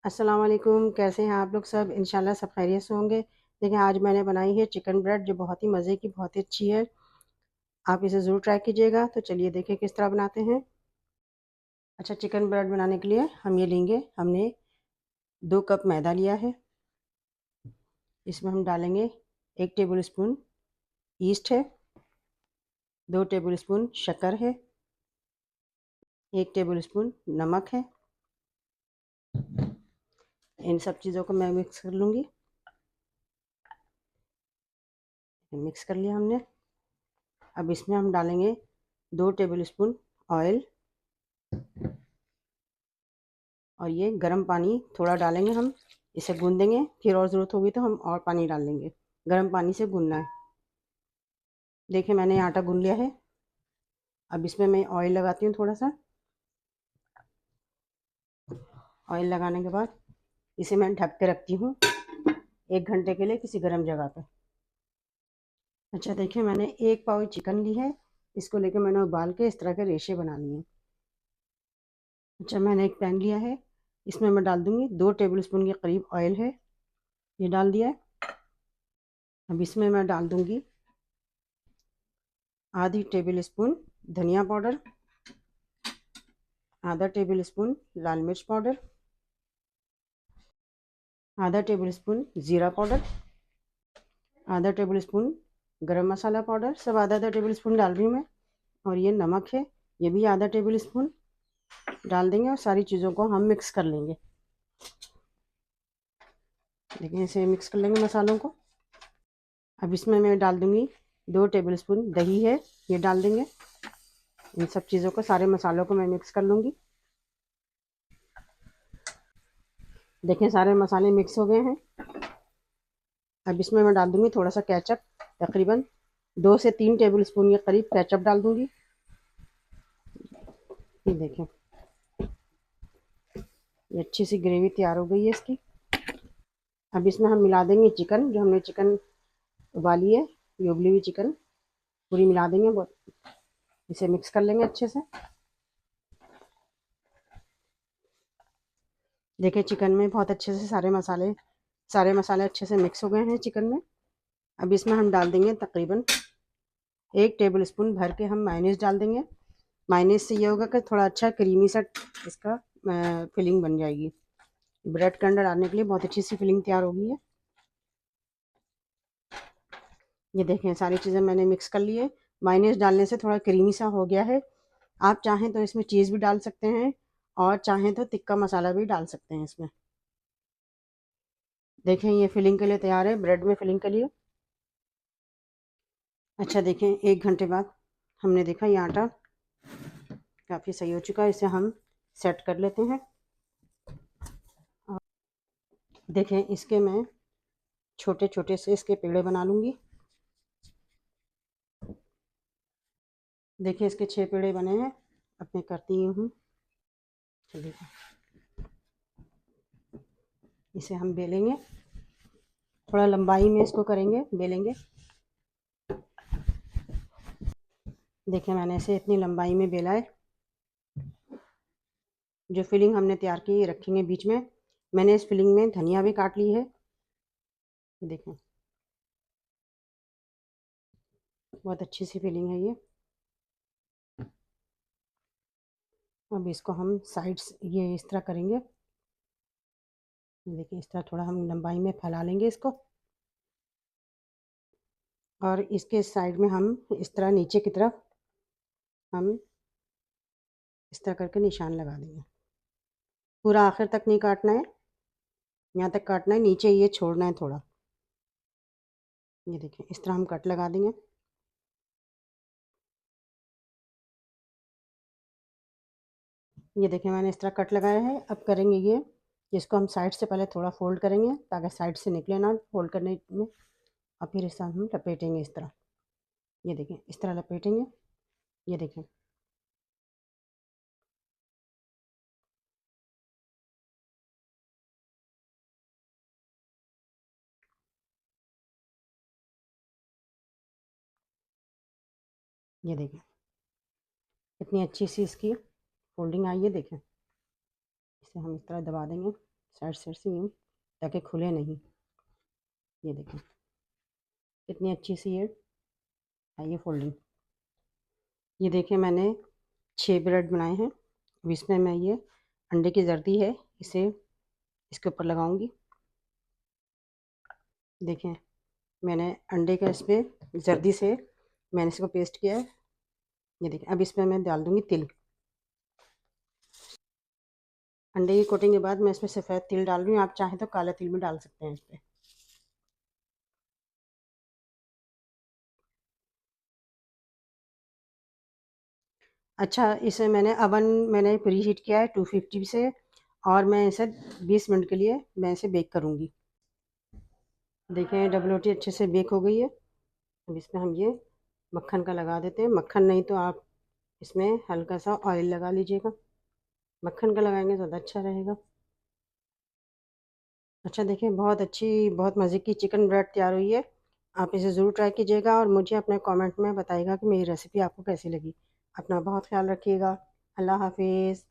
अस्सलाम वालेकुम। कैसे हैं आप लोग सब? इंशाल्लाह सब खैरियत से होंगे। देखिए, आज मैंने बनाई है चिकन ब्रेड, जो बहुत ही मज़े की, बहुत ही अच्छी है। आप इसे ज़रूर ट्राई कीजिएगा। तो चलिए देखें किस तरह बनाते हैं। अच्छा, चिकन ब्रेड बनाने के लिए हम ये लेंगे, हमने 2 कप मैदा लिया है। इसमें हम डालेंगे 1 टेबल स्पून ईस्ट है, 2 टेबल स्पून शक्कर है, 1 टेबल स्पून नमक है। इन सब चीज़ों को मैं मिक्स कर लूँगी। मिक्स कर लिया हमने। अब इसमें हम डालेंगे 2 टेबल स्पून ऑयल, और ये गर्म पानी थोड़ा डालेंगे हम। इसे गूंदेंगे, फिर और ज़रूरत होगी तो हम और पानी डाल लेंगे। गर्म पानी से गूंदना है। देखिए, मैंने आटा गूंद लिया है। अब इसमें मैं ऑयल लगाती हूँ थोड़ा सा। ऑयल लगाने के बाद इसे मैं ढक के रखती हूँ 1 घंटे के लिए किसी गर्म जगह पे। अच्छा, देखिए मैंने 1 पाव चिकन ली है। इसको लेके मैंने उबाल के इस तरह के रेशे बना लिए हैं। अच्छा, मैंने एक पैन लिया है। इसमें मैं डाल दूँगी 2 टेबल स्पून के करीब ऑयल है। ये डाल दिया है। अब इसमें मैं डाल दूँगी ½ टेबल स्पून धनिया पाउडर, ½ टेबल स्पून लाल मिर्च पाउडर, ½ टेबल स्पून ज़ीरा पाउडर, ½ टेबल स्पून गरम मसाला पाउडर, सब आधा आधा टेबल स्पून डाल रही हूँ मैं। और ये नमक है, ये भी ½ टेबल स्पून डाल देंगे, और सारी चीज़ों को हम मिक्स कर लेंगे। देखिए, इसे मिक्स कर लेंगे मसालों को। अब इसमें मैं डाल दूँगी 2 टेबल स्पून दही है, ये डाल देंगे। इन सब चीज़ों को, सारे मसालों को मैं मिक्स कर लूँगी। देखें, सारे मसाले मिक्स हो गए हैं। अब इसमें मैं डाल दूँगी थोड़ा सा केचप, तकरीबन 2 से 3 टेबल स्पून के करीब केचप डाल दूँगी। ये देखें, ये अच्छी सी ग्रेवी तैयार हो गई है इसकी। अब इसमें हम मिला देंगे चिकन, जो हमने चिकन उबाली है, ये उबली हुई चिकन पूरी मिला देंगे। बहुत इसे मिक्स कर लेंगे अच्छे से। देखिए, चिकन में बहुत अच्छे से सारे मसाले अच्छे से मिक्स हो गए हैं चिकन में। अब इसमें हम डाल देंगे तकरीबन 1 टेबल स्पून भर के हम मायोनीज डाल देंगे। मायोनीज से ये होगा कि थोड़ा अच्छा क्रीमी सा इसका फिलिंग बन जाएगी। ब्रेड के अंदर डालने के लिए बहुत अच्छी सी फिलिंग तैयार होगी है। ये देखें, सारी चीज़ें मैंने मिक्स कर ली है। मायोनीज डालने से थोड़ा क्रीमी सा हो गया है। आप चाहें तो इसमें चीज़ भी डाल सकते हैं, और चाहें तो तिक्का मसाला भी डाल सकते हैं इसमें। देखें, ये फिलिंग के लिए तैयार है, ब्रेड में फिलिंग के लिए। अच्छा, देखें 1 घंटे बाद हमने देखा ये आटा काफ़ी सही हो चुका है। इसे हम सेट कर लेते हैं। देखें, इसके मैं छोटे छोटे से इसके पेड़े बना लूँगी। देखिए, इसके 6 पेड़े बने हैं। अब मैं करती हूँ, चलिए इसे हम बेलेंगे। थोड़ा लंबाई में इसको करेंगे, बेलेंगे। देखिए, मैंने इसे इतनी लंबाई में बेला है। जो फिलिंग हमने तैयार की है रखेंगे बीच में। मैंने इस फिलिंग में धनिया भी काट ली है। देखें, बहुत अच्छी सी फिलिंग है ये। अब इसको हम साइड्स ये इस तरह करेंगे। देखिए, इस तरह थोड़ा हम लंबाई में फैला लेंगे इसको, और इसके साइड में हम इस तरह नीचे की तरफ हम इस तरह करके निशान लगा देंगे। पूरा आखिर तक नहीं काटना है, यहाँ तक काटना है, नीचे ये छोड़ना है थोड़ा। ये देखिए, इस तरह हम कट लगा देंगे। ये देखिए, मैंने इस तरह कट लगाया है। अब करेंगे ये, इसको हम साइड से पहले थोड़ा फोल्ड करेंगे ताकि साइड से निकले ना फोल्ड करने में। और फिर इस तरह हम लपेटेंगे इस तरह। ये देखें, इस तरह लपेटेंगे। ये देखें, ये देखें, इतनी अच्छी सी इसकी फोल्डिंग आई है। देखें, इसे हम इस तरह दबा देंगे साइड साइड से यूँ, ताकि खुले नहीं। ये देखें कितनी अच्छी सी ये है ये फोल्डिंग। ये देखिए मैंने 6 ब्रेड बनाए हैं। अब इसमें मैं ये अंडे की जर्दी है, इसे इसके ऊपर लगाऊंगी। देखें मैंने अंडे के इसमें जर्दी से मैंने इसको पेस्ट किया है। ये देखें अब इसमें मैं डाल दूंगी तिल। अंडे की कोटिंग के बाद मैं इसमें सफ़ेद तिल डाल रही हूँ, आप चाहें तो काला तिल भी डाल सकते हैं इस पर। अच्छा इसे मैंने प्री हीट किया है 250 से, और मैं इसे 20 मिनट के लिए मैं इसे बेक करूँगी। देखें डबल रोटी अच्छे से बेक हो गई है। अब इसमें हम ये मक्खन का लगा देते हैं। मक्खन नहीं तो आप इसमें हल्का सा ऑयल लगा लीजिएगा, मक्खन का लगाएंगे ज़्यादा अच्छा रहेगा। अच्छा देखिए बहुत मज़े की चिकन ब्रेड तैयार हुई है। आप इसे ज़रूर ट्राई कीजिएगा और मुझे अपने कमेंट में बताइएगा कि मेरी रेसिपी आपको कैसी लगी। अपना बहुत ख्याल रखिएगा। अल्लाह हाफिज़।